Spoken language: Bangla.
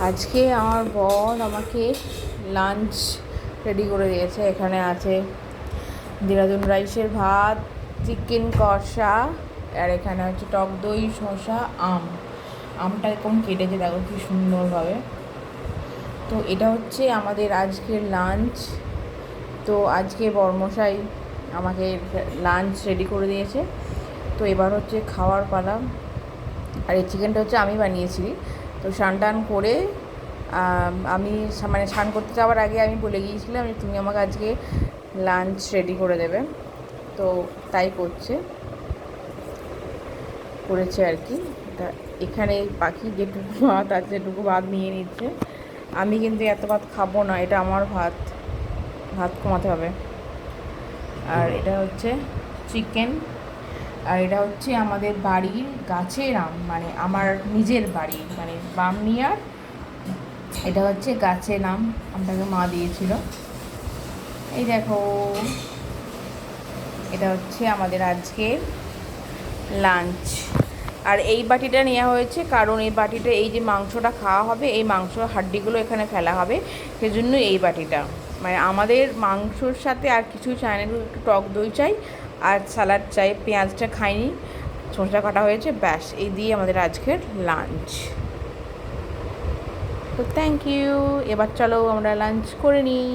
আজকে আমার বর আমাকে লাঞ্চ রেডি করে দিয়েছে। এখানে আছে দেরাদুন রাইসের ভাত, চিকেন কষা, আর এখানে হচ্ছে টক দই, শসা, আমটা এরকম কেটেছে, দেখো কি সুন্দরভাবে। তো এটা হচ্ছে আমাদের আজকের লাঞ্চ। তো আজকে বরমশাই আমাকে লাঞ্চ রেডি করে দিয়েছে। তো এবার হচ্ছে খাওয়ার পালা। আর এই চিকেনটা হচ্ছে আমি বানিয়েছি। তো স্নান টান করে আমি মানে স্নান করতে যাওয়ার আগে আমি বলে গিয়েছিলাম যে তুমি আমাকে আজকে লাঞ্চ রেডি করে দেবে। তো তাই করেছে আর কি। তা এখানে পাখি যেটুকু ভাত আছে সেটুকু ভাত নিয়ে নিচ্ছে। আমি কিন্তু এত ভাত খাবো না, এটা আমার ভাত কমাতে হবে। আর এটা হচ্ছে চিকেন, আর এটা হচ্ছে আমাদের বাড়ির গাছের আম, মানে আমার নিজের বাড়ি, মানে বামনিয়ার। এটা হচ্ছে গাছের আম, আমটাকে মা দিয়েছিল। এই দেখো, এটা হচ্ছে আমাদের আজকের লাঞ্চ। আর এই বাটিটা নেওয়া হয়েছে কারণ এই বাটিটা, এই যে মাংসটা খাওয়া হবে, এই মাংস হাড্ডিগুলো এখানে ফেলা হবে, সেজন্য এই বাটিটা। মানে আমাদের মাংসর সাথে আর কিছু চাই না, একটু টক দই চাই আর স্যালাড চাই। পেঁয়াজটা খাইনি, শসা কাটা হয়েছে, ব্যাস এই দিয়ে আমাদের আজকের লাঞ্চ। তো থ্যাংক ইউ। এবার চলো আমরা লাঞ্চ করে নিই।